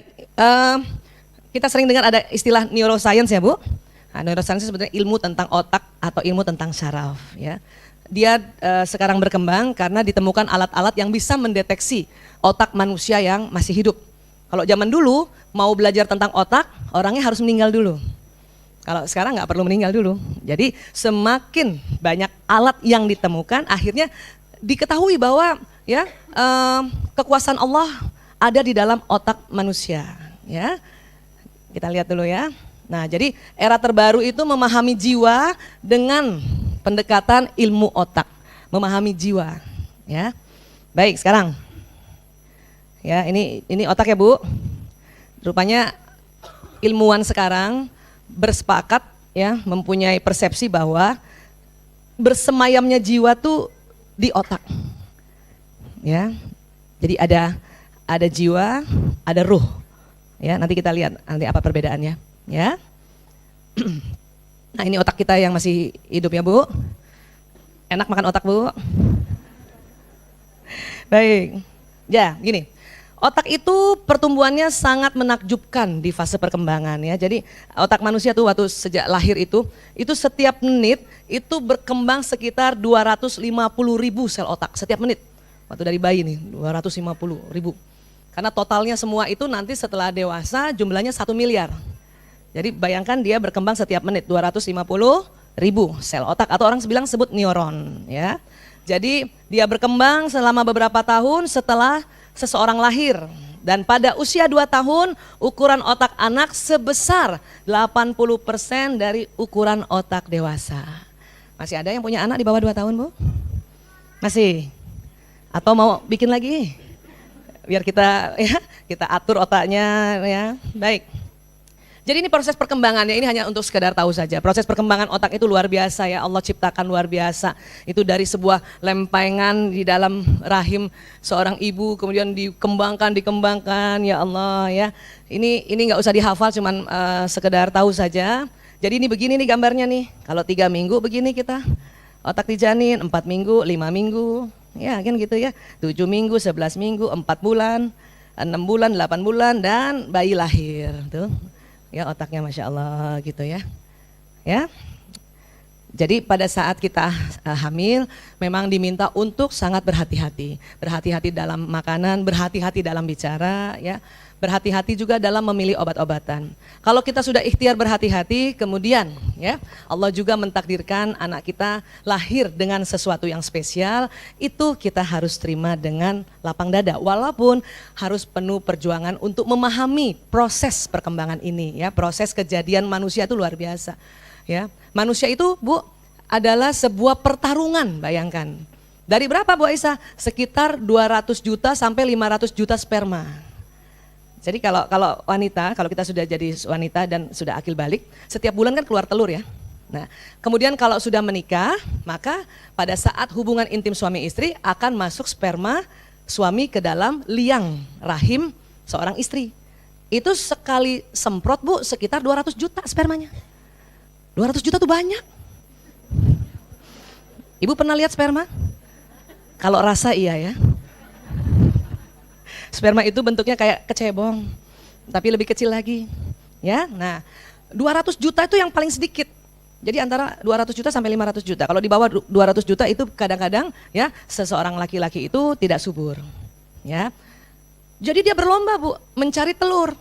Baik, kita sering dengar ada istilah neuroscience ya Bu. Nah, neuroscience sebenarnya ilmu tentang otak atau ilmu tentang syaraf ya. Dia sekarang berkembang karena ditemukan alat-alat yang bisa mendeteksi otak manusia yang masih hidup. Kalau zaman dulu mau belajar tentang otak, orangnya harus meninggal dulu. Kalau sekarang nggak perlu meninggal dulu. Jadi semakin banyak alat yang ditemukan, akhirnya diketahui bahwa ya kekuasaan Allah ada di dalam otak manusia. Ya, kita lihat dulu ya. Nah, jadi era terbaru itu memahami jiwa dengan pendekatan ilmu otak, memahami jiwa. Ya, baik sekarang. Ya, ini otak ya Bu. Rupanya ilmuwan sekarang bersepakat ya mempunyai persepsi bahwa bersemayamnya jiwa tuh di otak. Ya, jadi ada jiwa, ada ruh. Ya, nanti kita lihat nanti apa perbedaannya. Ya, nah ini otak kita yang masih hidup ya Bu. Enak makan otak Bu. Baik, ya gini. Otak itu pertumbuhannya sangat menakjubkan di fase perkembangan ya. Jadi otak manusia tuh waktu sejak lahir itu setiap menit itu berkembang sekitar 250.000 sel otak setiap menit. Waktu dari bayi nih 250.000. Karena totalnya semua itu nanti setelah dewasa jumlahnya 1 miliar. Jadi bayangkan dia berkembang setiap menit 250.000 sel otak atau orang bilang sebut neuron ya. Jadi dia berkembang selama beberapa tahun setelah seseorang lahir dan pada usia 2 tahun ukuran otak anak sebesar 80% dari ukuran otak dewasa. Masih ada yang punya anak di bawah 2 tahun Bu? Masih? Atau mau bikin lagi? Biar kita atur otaknya ya. Baik. Jadi ini proses perkembangannya, ini hanya untuk sekedar tahu saja. Proses perkembangan otak itu luar biasa ya, Allah ciptakan luar biasa. Itu dari sebuah lempengan di dalam rahim seorang ibu, kemudian dikembangkan ya Allah ya. Ini nggak usah dihafal, cuman sekedar tahu saja. Jadi ini begini nih gambarnya nih, kalau 3 minggu begini kita, otak di janin, 4 minggu, 5 minggu, ya kan gitu ya. 7 minggu, 11 minggu, 4 bulan, 6 bulan, 8 bulan, dan bayi lahir tuh. Ya otaknya Masya Allah gitu ya. Ya. Jadi pada saat kita hamil memang diminta untuk sangat berhati-hati. Berhati-hati dalam makanan, berhati-hati dalam bicara ya. Berhati-hati juga dalam memilih obat-obatan. Kalau kita sudah ikhtiar berhati-hati, kemudian ya Allah juga mentakdirkan anak kita lahir dengan sesuatu yang spesial, itu kita harus terima dengan lapang dada. Walaupun harus penuh perjuangan untuk memahami proses perkembangan ini ya, proses kejadian manusia itu luar biasa. Ya, manusia itu Bu adalah sebuah pertarungan, bayangkan. Dari berapa Bu Aisyah? Sekitar 200 juta sampai 500 juta sperma. Jadi kalau wanita, kalau kita sudah jadi wanita dan sudah akil balik, setiap bulan kan keluar telur ya. Nah, kemudian kalau sudah menikah, maka pada saat hubungan intim suami istri akan masuk sperma suami ke dalam liang rahim seorang istri. Itu sekali semprot Bu sekitar 200 juta spermanya. 200 juta tuh banyak. Ibu pernah lihat sperma? Kalau rasa iya ya. Sperma itu bentuknya kayak kecebong, tapi lebih kecil lagi. Ya, nah 200 juta itu yang paling sedikit. Jadi antara 200 juta sampai 500 juta. Kalau di bawah 200 juta itu kadang-kadang ya seseorang laki-laki itu tidak subur. Ya, jadi dia berlomba Bu mencari telur.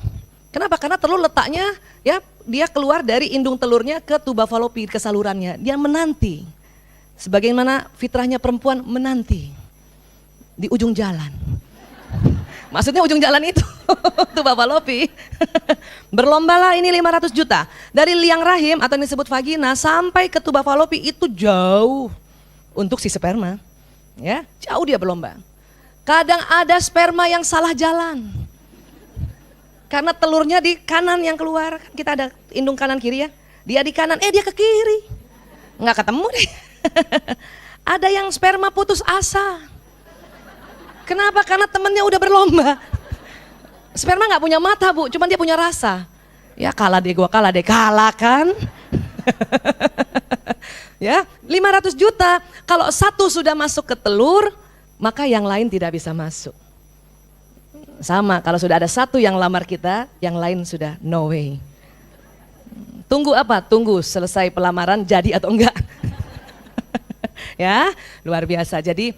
Kenapa? Karena telur letaknya ya dia keluar dari indung telurnya ke tuba falopi, ke salurannya. Dia menanti. Sebagaimana fitrahnya perempuan menanti di ujung jalan. Maksudnya ujung jalan itu, tuba falopi. Berlombalah ini 500 juta. Dari liang rahim atau yang disebut vagina sampai ke tuba falopi itu jauh untuk si sperma. Ya, jauh dia berlomba. Kadang ada sperma yang salah jalan. Karena telurnya di kanan yang keluar, kita ada indung kanan kiri ya. Dia di kanan, dia ke kiri. Nggak ketemu deh. Ada yang sperma putus asa. Kenapa? Karena temennya udah berlomba. Sperma nggak punya mata Bu, cuman dia punya rasa. Ya kalah deh, kalah kan? Ya 500 juta. Kalau satu sudah masuk ke telur, maka yang lain tidak bisa masuk. Sama, kalau sudah ada satu yang lamar kita, yang lain sudah no way. Tunggu apa? Tunggu selesai pelamaran jadi atau enggak. Ya, luar biasa. Jadi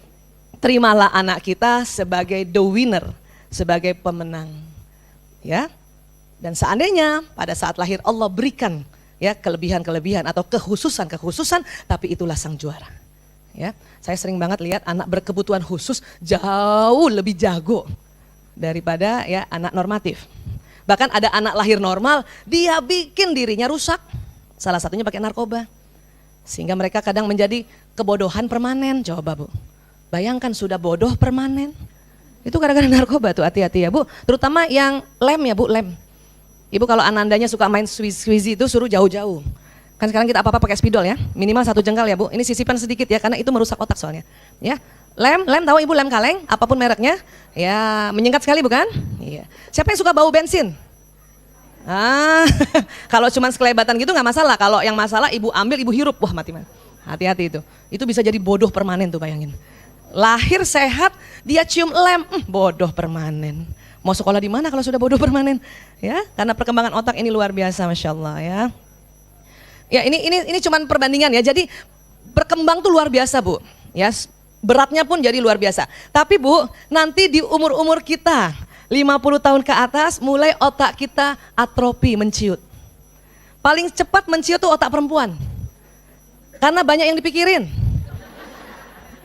terimalah anak kita sebagai the winner, sebagai pemenang. Ya. Dan seandainya pada saat lahir Allah berikan ya kelebihan-kelebihan atau kekhususan-kekhususan, tapi itulah sang juara. Ya, saya sering banget lihat anak berkebutuhan khusus jauh lebih jago daripada ya anak normatif. Bahkan ada anak lahir normal, dia bikin dirinya rusak. Salah satunya pakai narkoba. Sehingga mereka kadang menjadi kebodohan permanen. Coba Bu, bayangkan sudah bodoh permanen. Itu gara-gara narkoba tuh, hati-hati ya Bu. Terutama yang lem ya Bu, lem. Ibu kalau anandanya suka main squeezy itu suruh jauh-jauh. Kan sekarang kita apa-apa pakai spidol ya, minimal 1 jengkal ya Bu. Ini sisipan sedikit ya, karena itu merusak otak soalnya. Ya, lem tahu Ibu, lem kaleng, apapun mereknya. Ya, menyengat sekali bukan? Iya. Siapa yang suka bau bensin? Kalau cuma sekelebatan gitu nggak masalah. Kalau yang masalah Ibu ambil, Ibu hirup, wah mati. Hati-hati itu. Itu bisa jadi bodoh permanen tuh, bayangin. Lahir sehat, dia cium lem, bodoh permanen. Mau sekolah di mana kalau sudah bodoh permanen? Ya, karena perkembangan otak ini luar biasa, masya Allah ya. Ya ini cuma perbandingan ya. Jadi berkembang tuh luar biasa Bu. Ya, beratnya pun jadi luar biasa. Tapi Bu, nanti di umur-umur kita 50 tahun ke atas mulai otak kita atrofi, menciut. Paling cepat menciut tuh otak perempuan. Karena banyak yang dipikirin.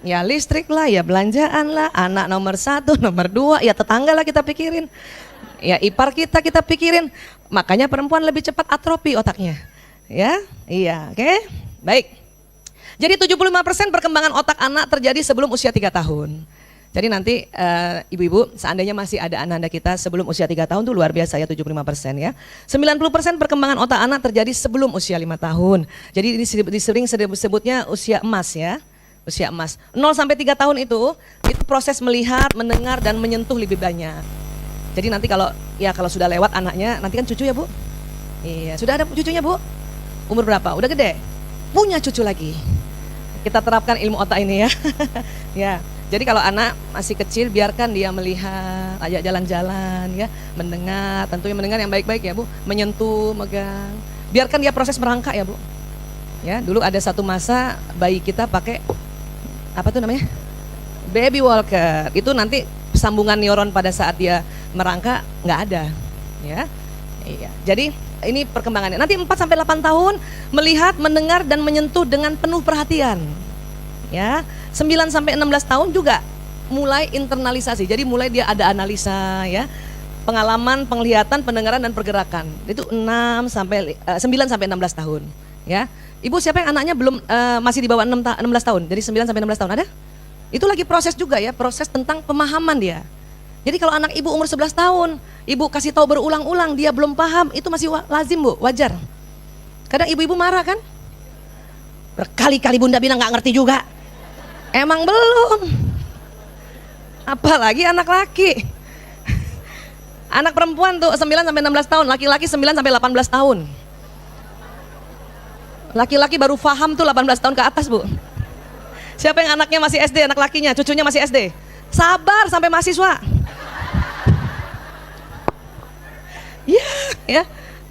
Ya listrik lah, ya belanjaan lah, anak nomor 1, nomor 2, ya tetangga lah kita pikirin. Ya ipar kita pikirin. Makanya perempuan lebih cepat atrofi otaknya. Ya, iya, oke. Baik. Jadi 75% perkembangan otak anak terjadi sebelum usia 3 tahun. Jadi nanti ibu-ibu seandainya masih ada anak-anak kita sebelum usia 3 tahun tuh luar biasa ya 75% ya. 90% perkembangan otak anak terjadi sebelum usia 5 tahun. Jadi ini sering disebutnya usia emas ya. Usia emas. 0 sampai 3 tahun itu proses melihat, mendengar dan menyentuh lebih banyak. Jadi nanti kalau sudah lewat anaknya, nanti kan cucu ya Bu? Iya, sudah ada cucunya Bu? Umur berapa? Udah gede? Punya cucu lagi. Kita terapkan ilmu otak ini ya. Ya. Jadi kalau anak masih kecil biarkan dia melihat, ajak jalan-jalan ya, mendengar, tentunya mendengar yang baik-baik ya Bu, menyentuh, megang. Biarkan dia proses merangkak ya Bu. Ya, dulu ada satu masa bayi kita pakai apa tuh namanya? Baby walker. Itu nanti sambungan neuron pada saat dia merangkak nggak ada, ya. Iya. Jadi ini perkembangannya. Nanti 4 sampai 8 tahun melihat, mendengar dan menyentuh dengan penuh perhatian. Ya. 9 sampai 16 tahun juga mulai internalisasi. Jadi mulai dia ada analisa ya. Pengalaman, penglihatan, pendengaran dan pergerakan. Itu 9 sampai 16 tahun, ya. Ibu siapa yang anaknya belum masih di bawah 16 tahun? Jadi 9 sampai 16 tahun ada? Itu lagi proses juga ya, proses tentang pemahaman dia. Jadi kalau anak ibu umur 11 tahun, ibu kasih tahu berulang-ulang, dia belum paham, itu masih lazim Bu, wajar. Kadang ibu-ibu marah kan? Berkali-kali bunda bilang nggak ngerti juga. Emang belum. Apalagi anak laki. Anak perempuan tuh 9 sampai 16 tahun, laki-laki 9 sampai 18 tahun. Laki-laki baru paham tuh 18 tahun ke atas Bu. Siapa yang anaknya masih SD, anak lakinya, cucunya masih SD? Sabar sampai mahasiswa. Ya,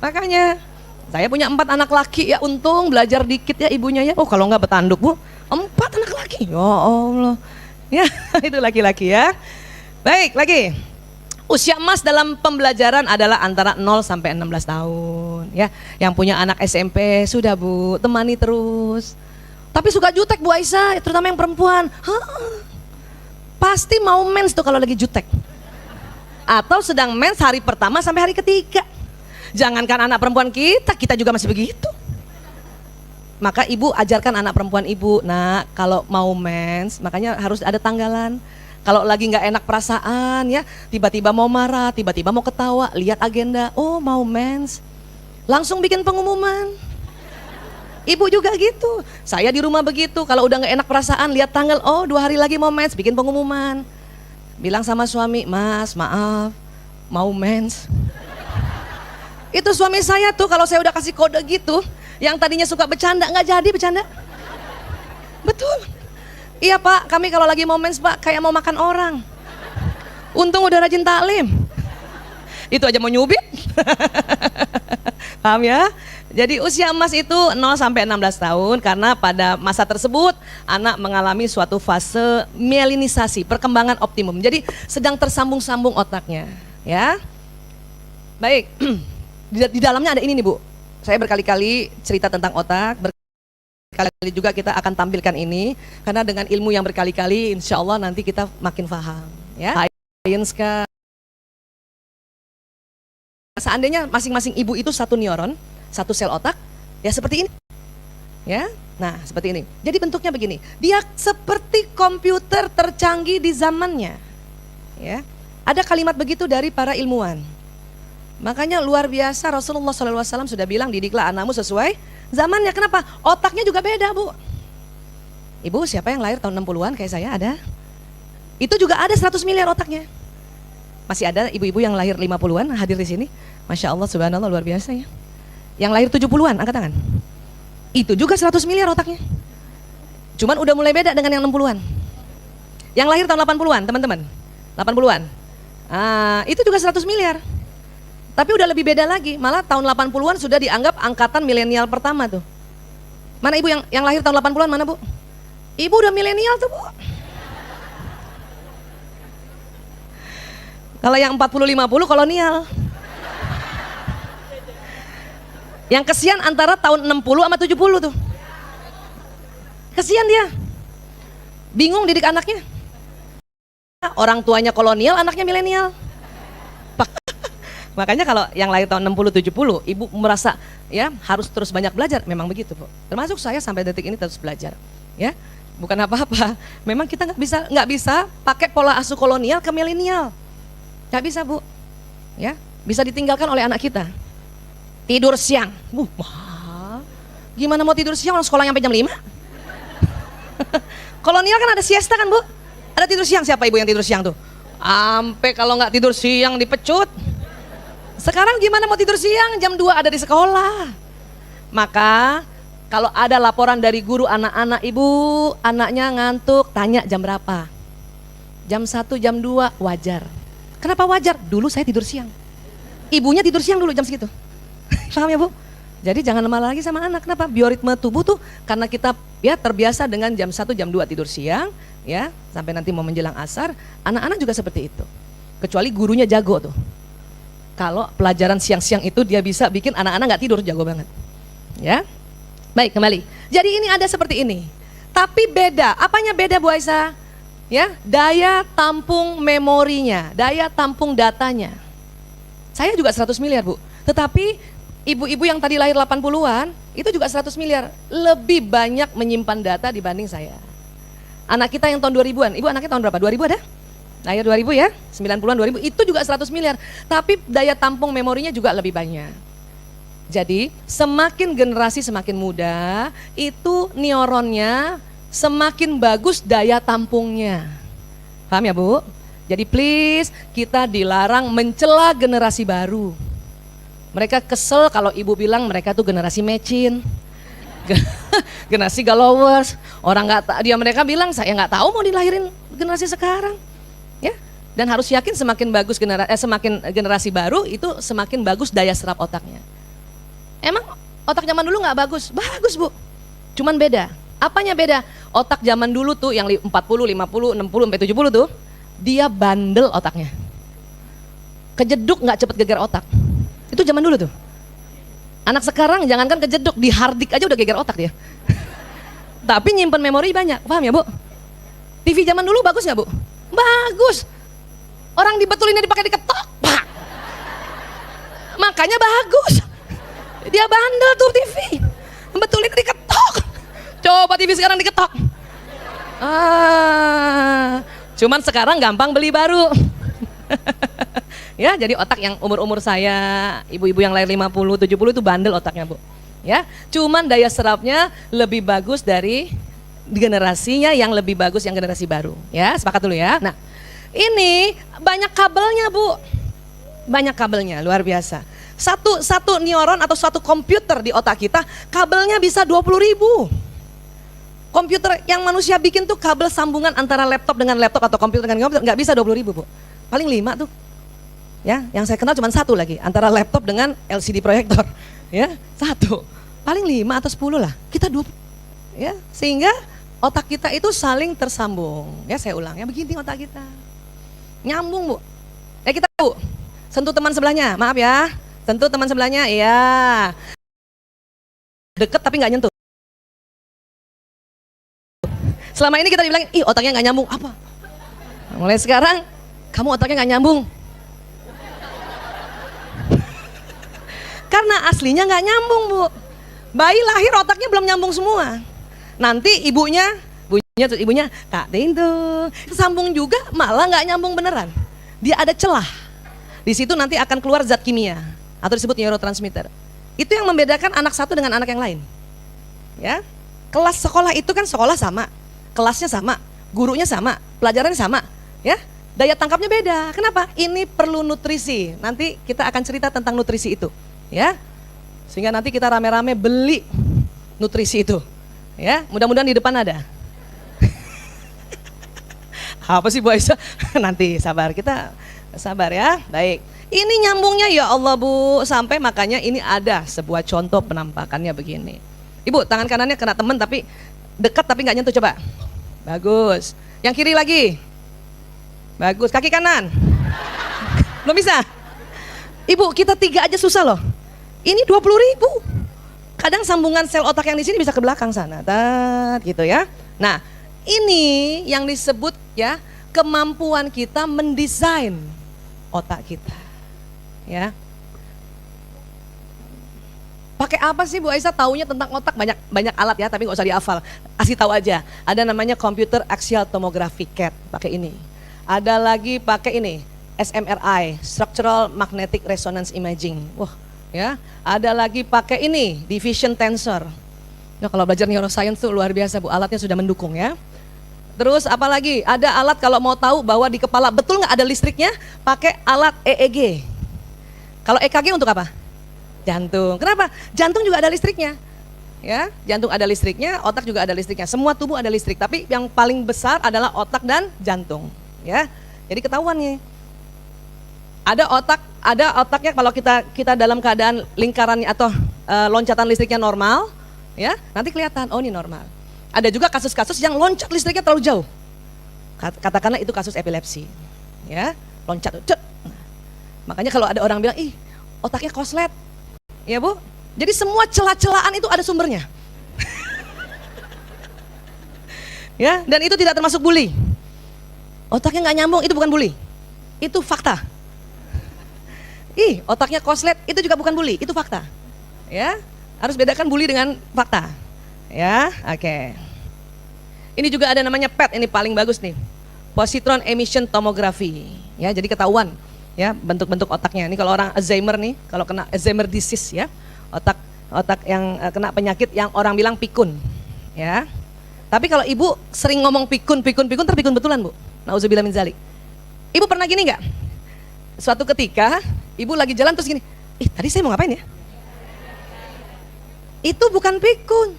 makanya saya punya 4 anak laki ya, untung belajar dikit ya ibunya ya. Oh kalau nggak betanduk Bu, 4 anak laki. Ya Allah. Ya itu laki-laki ya. Baik lagi. Usia emas dalam pembelajaran adalah antara 0 sampai 16 tahun ya. Yang punya anak SMP sudah Bu, temani terus. Tapi suka jutek Bu Aisyah, terutama yang perempuan. Pasti mau mens tuh kalau lagi jutek. Atau sedang mens hari pertama sampai hari ketiga. Jangankan anak perempuan kita juga masih begitu. Maka ibu ajarkan anak perempuan ibu, nah kalau mau mens makanya harus ada tanggalan. Kalau lagi nggak enak perasaan ya, tiba-tiba mau marah, tiba-tiba mau ketawa, lihat agenda, oh mau mens, langsung bikin pengumuman. Ibu juga gitu, saya di rumah begitu, kalau udah nggak enak perasaan, lihat tanggal, oh 2 hari lagi mau mens, bikin pengumuman. Bilang sama suami, mas maaf, mau mens. Itu suami saya tuh kalau saya udah kasih kode gitu, yang tadinya suka bercanda, nggak jadi bercanda. Betul. Iya Pak, kami kalau lagi mau mens Pak kayak mau makan orang. Untung udah rajin taklim. Itu aja mau nyubit. Paham ya? Jadi usia emas itu 0 sampai 16 tahun karena pada masa tersebut anak mengalami suatu fase mielinisasi, perkembangan optimum. Jadi sedang tersambung-sambung otaknya, ya. Baik. Di dalamnya ada ini nih, Bu. Saya berkali-kali cerita tentang otak, berkali-kali juga kita akan tampilkan ini karena dengan ilmu yang berkali-kali insya Allah nanti kita makin paham, ya. Science kah? Seandainya masing-masing ibu itu satu neuron, satu sel otak, ya seperti ini, ya. Nah seperti ini. Jadi bentuknya begini. Dia seperti komputer tercanggih di zamannya, ya. Ada kalimat begitu dari para ilmuwan. Makanya luar biasa Rasulullah SAW sudah bilang didiklah anakmu sesuai zamannya. Kenapa? Otaknya juga beda, Bu. Ibu siapa yang lahir tahun 60-an kayak saya ada? Itu juga ada 100 miliar otaknya. Masih ada ibu-ibu yang lahir 50-an hadir di sini. Masya Allah, subhanallah, luar biasa ya. Yang lahir 70-an, angkat tangan. Itu juga 100 miliar otaknya. Cuman udah mulai beda dengan yang 60-an. Yang lahir tahun 80-an, teman-teman. 80-an. Itu juga 100 miliar. Tapi udah lebih beda lagi. Malah tahun 80-an sudah dianggap angkatan milenial pertama tuh. Mana ibu yang lahir tahun 80-an, mana Bu? Ibu udah milenial tuh, Bu. Kalau yang 40-50 kolonial. Yang kesian antara tahun 60 sama 70 tuh. Kesian dia. Bingung didik anaknya. Orang tuanya kolonial, anaknya milenial. Makanya kalau yang lahir tahun 60-70, ibu merasa ya harus terus banyak belajar. Memang begitu, Bu. Termasuk saya sampai detik ini terus belajar. Ya, bukan apa-apa. Memang kita nggak bisa pakai pola asuh kolonial ke milenial. Gak bisa, Bu, ya bisa ditinggalkan oleh anak kita. Tidur siang, gimana mau tidur siang orang sekolah sampai jam 5? Kolonial kan ada siesta kan, Bu? Ada tidur siang, siapa ibu yang tidur siang tuh? Sampai kalau nggak tidur siang dipecut. Sekarang gimana mau tidur siang, jam 2 ada di sekolah. Maka kalau ada laporan dari guru anak-anak, ibu anaknya ngantuk, tanya jam berapa? Jam 1, jam 2, wajar. Kenapa wajar? Dulu saya tidur siang. Ibunya tidur siang dulu jam segitu. Paham ya, Bu? Jadi jangan lemah lagi sama anak. Kenapa? Bioritme tubuh tuh karena kita ya terbiasa dengan jam 1, jam 2 tidur siang, ya, sampai nanti mau menjelang asar, anak-anak juga seperti itu. Kecuali gurunya jago tuh. Kalau pelajaran siang-siang itu dia bisa bikin anak-anak nggak tidur, jago banget. Ya. Baik, kembali. Jadi ini ada seperti ini. Tapi beda. Apanya beda, Bu Aisyah? Ya, daya tampung memorinya, daya tampung datanya. Saya juga 100 miliar, Bu. Tetapi ibu-ibu yang tadi lahir 80-an, itu juga 100 miliar. Lebih banyak menyimpan data dibanding saya. Anak kita yang tahun 2000-an, ibu anaknya tahun berapa? 2000 ada? Lahir 2000 ya, 90-an 2000, itu juga 100 miliar. Tapi daya tampung memorinya juga lebih banyak. Jadi semakin generasi semakin muda, itu neuronnya semakin bagus daya tampungnya. Paham ya, Bu? Jadi please, kita dilarang mencela generasi baru. Mereka kesel kalau ibu bilang mereka tuh generasi mecin. Generasi galowers. Orang mereka bilang saya nggak tahu mau dilahirin generasi sekarang. Ya. Dan harus yakin semakin bagus semakin generasi baru itu semakin bagus daya serap otaknya. Emang otak zaman dulu nggak bagus? Bagus, Bu. Cuman beda. Apanya beda? Otak zaman dulu tuh yang 40, 50, 60, sampai 70 tuh, dia bandel otaknya. Kejeduk nggak cepet geger otak. Itu zaman dulu tuh. Anak sekarang jangankan kejeduk, di hardik aja udah geger otak dia. Tapi nyimpen memori banyak, paham ya, Bu? TV zaman dulu bagus nggak, Bu? Bagus. Orang dibetulinnya dipakai diketok, pak. Makanya bagus. Dia bandel tuh TV. Betulinnya diketok. Coba TV sekarang diketok. Cuman sekarang gampang beli baru. Ya, jadi otak yang umur-umur saya, ibu-ibu yang lahir 50, 70 itu bandel otaknya, Bu. Ya, cuman daya serapnya lebih bagus dari generasinya yang lebih bagus yang generasi baru. Ya, sepakat dulu ya. Nah, ini banyak kabelnya, Bu. Banyak kabelnya, luar biasa. Satu neuron atau satu komputer di otak kita, kabelnya bisa 20.000. Komputer yang manusia bikin tuh kabel sambungan antara laptop dengan laptop atau komputer dengan komputer nggak bisa 20.000, Bu. Paling 5 tuh. Ya, yang saya kenal cuma 1 lagi, antara laptop dengan LCD proyektor. Ya, 1. Paling 5 atau 10 lah. Kita 20. Ya, sehingga otak kita itu saling tersambung. Ya, saya ulang ya, begini otak kita. Nyambung, Bu. Ya kita Bu, sentuh teman sebelahnya, maaf ya. Sentuh teman sebelahnya, iya. Deket tapi nggak nyentuh. Selama ini kita dibilang, ih otaknya nggak nyambung, apa? Nah, mulai sekarang, kamu otaknya nggak nyambung. Karena aslinya nggak nyambung, Bu. Bayi lahir otaknya belum nyambung semua. Nanti ibunya, Kak Tintu, sambung juga malah nggak nyambung beneran. Dia ada celah. Di situ nanti akan keluar zat kimia atau disebut neurotransmitter. Itu yang membedakan anak satu dengan anak yang lain. Ya, kelas sekolah itu kan sekolah sama, kelasnya sama, gurunya sama, pelajarannya sama. Ya, daya tangkapnya beda. Kenapa? Ini perlu nutrisi. Nanti kita akan cerita tentang nutrisi itu. Ya, sehingga nanti kita rame-rame beli nutrisi itu. Ya, mudah-mudahan di depan ada. Apa sih Bu Aisyah? Nanti sabar, kita sabar ya. Baik. Ini nyambungnya ya Allah Bu, sampai makanya ini ada sebuah contoh penampakannya begini. Ibu, tangan kanannya kena temen tapi dekat tapi nggak nyentuh, coba. Bagus. Yang kiri lagi. Bagus. Kaki kanan. Belum bisa. Ibu, kita 3 aja susah loh. Ini 20.000. Kadang sambungan sel otak yang di sini bisa ke belakang sana, gitu ya. Nah, ini yang disebut ya kemampuan kita mendesain otak kita. Ya. Pakai apa sih Bu Aisyah taunya tentang otak? Banyak alat ya, tapi nggak usah dihafal. Kasih tahu aja. Ada namanya computer axial tomography CAT, pakai ini. Ada lagi pakai ini, SMRI, structural magnetic resonance imaging. Wah, ya. Ada lagi pakai ini, division tensor. Nah, kalau belajar neuroscience tuh luar biasa Bu, alatnya sudah mendukung ya. Terus apa lagi? Ada alat kalau mau tahu bahwa di kepala betul nggak ada listriknya, pakai alat EEG. Kalau EKG untuk apa? Jantung. Kenapa? Jantung juga ada listriknya. Ya, jantung ada listriknya, otak juga ada listriknya. Semua tubuh ada listrik, tapi yang paling besar adalah otak dan jantung. Ya, jadi ketahuan nih. Ada otaknya kalau kita dalam keadaan lingkarannya atau loncatan listriknya normal, ya, nanti kelihatan. Oh ini normal. Ada juga kasus-kasus yang loncat listriknya terlalu jauh. Katakanlah itu kasus epilepsi. Ya, loncat. Cet. Makanya kalau ada orang bilang, ih otaknya koslet. Ya Bu, jadi semua celah-celahan itu ada sumbernya. Ya, dan itu tidak termasuk bully. Otaknya nggak nyambung, itu bukan bully. Itu fakta. Ih, otaknya koslet, itu juga bukan bully, itu fakta. Ya, harus bedakan bully dengan fakta. Ya, oke. Ini juga ada namanya PET, ini paling bagus nih. Positron emission tomography. Ya, jadi ketahuan ya bentuk-bentuk otaknya. Ini kalau orang Alzheimer nih, kalau kena Alzheimer disease ya, otak yang kena penyakit yang orang bilang pikun. Ya. Tapi kalau Ibu sering ngomong pikun terpikun betulan Bu. Nauzubillah min dzalik. Ibu pernah gini nggak? Suatu ketika Ibu lagi jalan terus gini, ih tadi saya mau ngapain ya? Itu bukan pikun.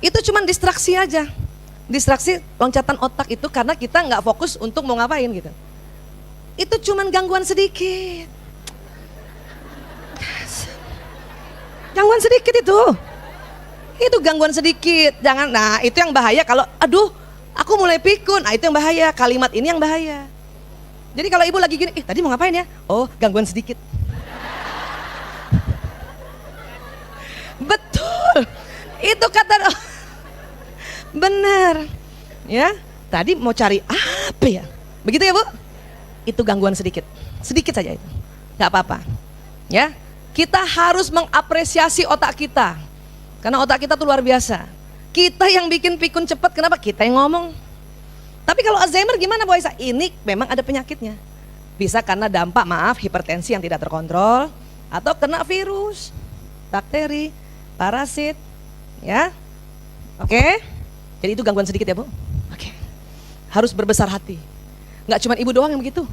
Itu cuma distraksi aja. Distraksi loncatan otak itu karena kita nggak fokus untuk mau ngapain gitu. Itu cuman gangguan sedikit. Gangguan sedikit itu. Itu gangguan sedikit. Jangan, nah itu yang bahaya kalau aduh, aku mulai pikun. Nah itu yang bahaya, kalimat ini yang bahaya. Jadi kalau Ibu lagi gini, tadi mau ngapain ya? Oh, gangguan sedikit. Betul. Itu kata benar. Ya, tadi mau cari apa ya? Begitu ya, Bu? Itu gangguan sedikit saja itu, nggak apa-apa. Ya, kita harus mengapresiasi otak kita, karena otak kita tuh luar biasa. Kita yang bikin pikun cepat, kenapa? Kita yang ngomong. Tapi kalau Alzheimer gimana Bu Aisyah? Ini memang ada penyakitnya. Bisa karena dampak hipertensi yang tidak terkontrol, atau kena virus, bakteri, parasit, ya. Oke, jadi itu gangguan sedikit ya Bu. Oke, harus berbesar hati. Nggak cuma Ibu doang yang begitu,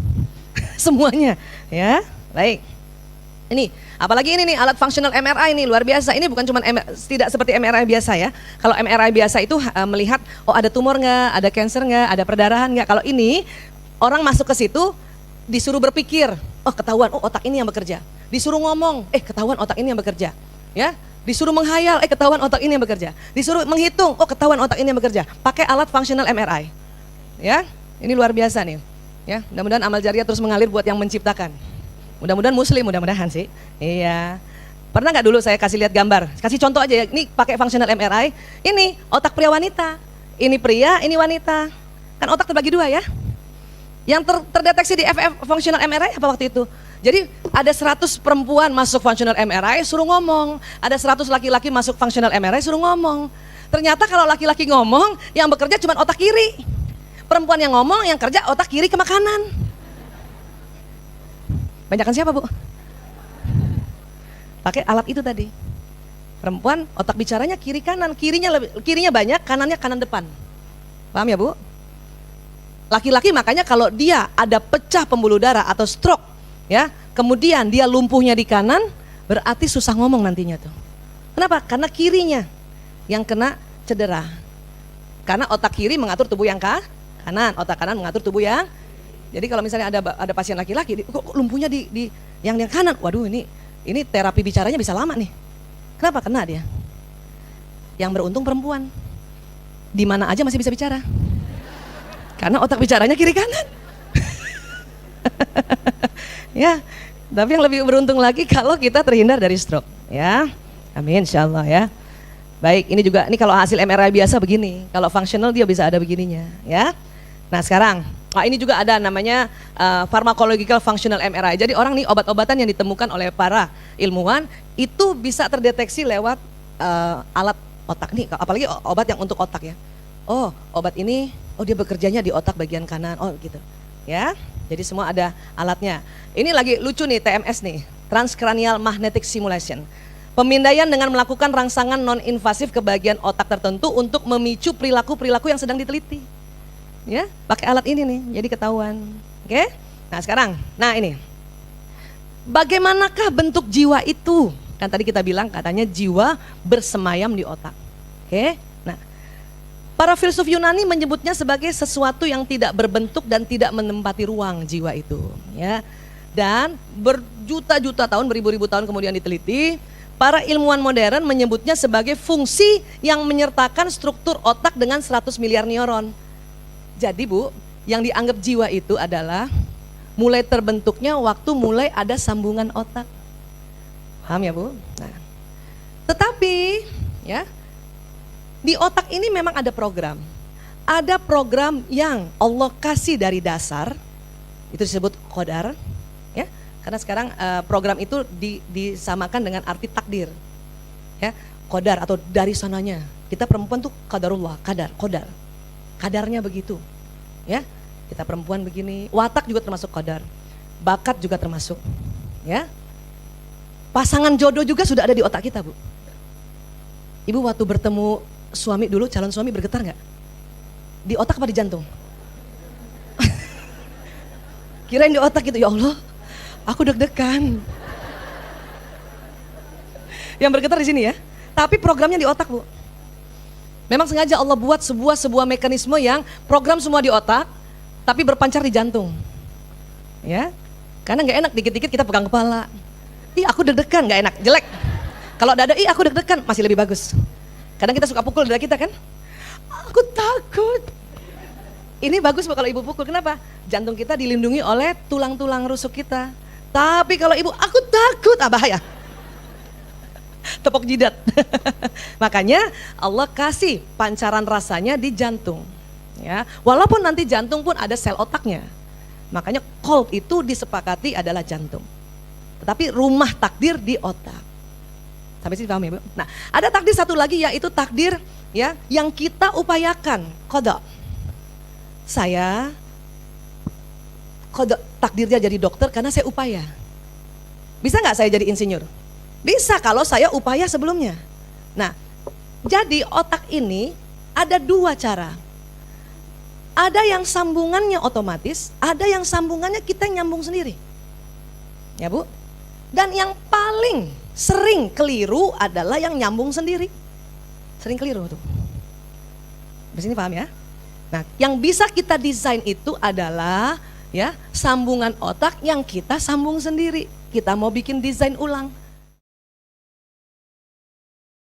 semuanya ya. Baik, ini apalagi ini nih alat functional MRI ini luar biasa. Ini bukan cuma tidak seperti MRI biasa ya. Kalau MRI biasa itu melihat oh ada tumor nggak, ada cancer nggak, ada perdarahan nggak. Kalau ini orang masuk ke situ Disuruh berpikir, oh ketahuan, oh otak ini yang bekerja. Disuruh ngomong, ketahuan otak ini yang bekerja. Ya, disuruh menghayal, ketahuan otak ini yang bekerja. Disuruh menghitung, oh ketahuan otak ini yang bekerja. Pakai alat functional MRI. Ya, ini luar biasa nih. Ya, mudah-mudahan amal jariah terus mengalir buat yang menciptakan. Mudah-mudahan muslim, mudah-mudahan sih. Iya. Pernah nggak dulu saya kasih lihat gambar? Kasih contoh aja ya. Ini pakai functional MRI. Ini otak pria wanita. Ini pria, ini wanita. Kan otak terbagi dua ya. Yang terdeteksi di FF functional MRI apa waktu itu? Jadi ada 100 perempuan masuk functional MRI suruh ngomong. Ada 100 laki-laki masuk functional MRI suruh ngomong. Ternyata kalau laki-laki ngomong, yang bekerja cuma otak kiri. Perempuan yang ngomong, yang kerja otak kiri ke makanan. Banyakan siapa, Bu? Pakai alat itu tadi. Perempuan otak bicaranya kiri kanan, kirinya banyak, kanannya kanan depan. Paham ya, Bu? Laki-laki makanya kalau dia ada pecah pembuluh darah atau stroke, ya, kemudian dia lumpuhnya di kanan, berarti susah ngomong nantinya tuh. Kenapa? Karena kirinya yang kena cedera. Karena otak kiri mengatur tubuh yang kanan, otak kanan mengatur tubuh yang. Jadi kalau misalnya ada pasien laki-laki, kok lumpuhnya di yang kanan, waduh ini terapi bicaranya bisa lama nih. Kenapa? Kena dia. Yang beruntung perempuan, di mana aja masih bisa bicara. Karena otak bicaranya kiri kanan. Ya, tapi yang lebih beruntung lagi kalau kita terhindar dari stroke. Ya, amin insyaallah ya. Baik, ini kalau hasil MRI biasa begini, kalau functional dia bisa ada begininya. Ya, nah sekarang. Ini juga ada namanya pharmacological functional MRI. Jadi orang nih obat-obatan yang ditemukan oleh para ilmuwan itu bisa terdeteksi lewat alat otak nih, apalagi obat yang untuk otak ya. Oh obat ini, dia bekerjanya di otak bagian kanan, oh gitu. Ya, jadi semua ada alatnya. Ini lagi lucu nih TMS nih, transcranial magnetic simulation. Pemindaian dengan melakukan rangsangan non-invasif ke bagian otak tertentu untuk memicu perilaku-perilaku yang sedang diteliti. Ya, pakai alat ini nih, jadi ketahuan. Oke? Nah sekarang, ini. Bagaimanakah bentuk jiwa itu? Kan tadi kita bilang katanya jiwa bersemayam di otak. Oke? Nah, para filsuf Yunani menyebutnya sebagai sesuatu yang tidak berbentuk dan tidak menempati ruang jiwa itu. Ya, dan berjuta-juta tahun, beribu-ribu tahun kemudian diteliti. Para ilmuwan modern menyebutnya sebagai fungsi yang menyertakan struktur otak dengan 100 miliar neuron. Jadi Bu, yang dianggap jiwa itu adalah mulai terbentuknya waktu mulai ada sambungan otak. Paham ya Bu? Nah, tetapi ya di otak ini memang ada program. Ada program yang Allah kasih dari dasar, itu disebut qadar. Ya, karena sekarang program itu disamakan dengan arti takdir. Ya, qadar atau dari sananya. Kita perempuan tuh qadarullah, qadar. Kadarnya begitu, ya. Kita perempuan begini, watak juga termasuk qadar, bakat juga termasuk, ya. Pasangan jodoh juga sudah ada di otak kita, Bu. Ibu waktu bertemu suami dulu, calon suami bergetar nggak? Di otak apa di jantung? Kirain di otak gitu, ya Allah, aku deg-degan. Yang bergetar di sini ya, tapi programnya di otak, Bu. Memang sengaja Allah buat sebuah mekanisme yang program semua di otak, tapi berpancar di jantung. Ya, karena nggak enak dikit-dikit kita pegang kepala. Ih aku deg-degan, nggak enak, jelek. Kalau dada, aku deg-degan, masih lebih bagus. Kadang kita suka pukul dada kita kan? Aku takut. Ini bagus kalau ibu pukul, kenapa? Jantung kita dilindungi oleh tulang-tulang rusuk kita. Tapi kalau ibu, aku takut, bahaya. Tepuk jidat. Makanya Allah kasih pancaran rasanya di jantung. Ya, walaupun nanti jantung pun ada sel otaknya. Makanya qalb itu disepakati adalah jantung. Tetapi rumah takdir di otak. Sampai sini paham ya, Bu? Nah, ada takdir satu lagi yaitu takdir ya yang kita upayakan, qada. Saya qada takdirnya jadi dokter karena saya upaya. Bisa nggak saya jadi insinyur? Bisa kalau saya upaya sebelumnya. Nah, jadi otak ini ada dua cara. Ada yang sambungannya otomatis, ada yang sambungannya kita nyambung sendiri. Ya Bu? Dan yang paling sering keliru adalah yang nyambung sendiri. Sering keliru tuh. Di sini paham ya? Nah, yang bisa kita desain itu adalah ya, sambungan otak yang kita sambung sendiri. Kita mau bikin desain ulang.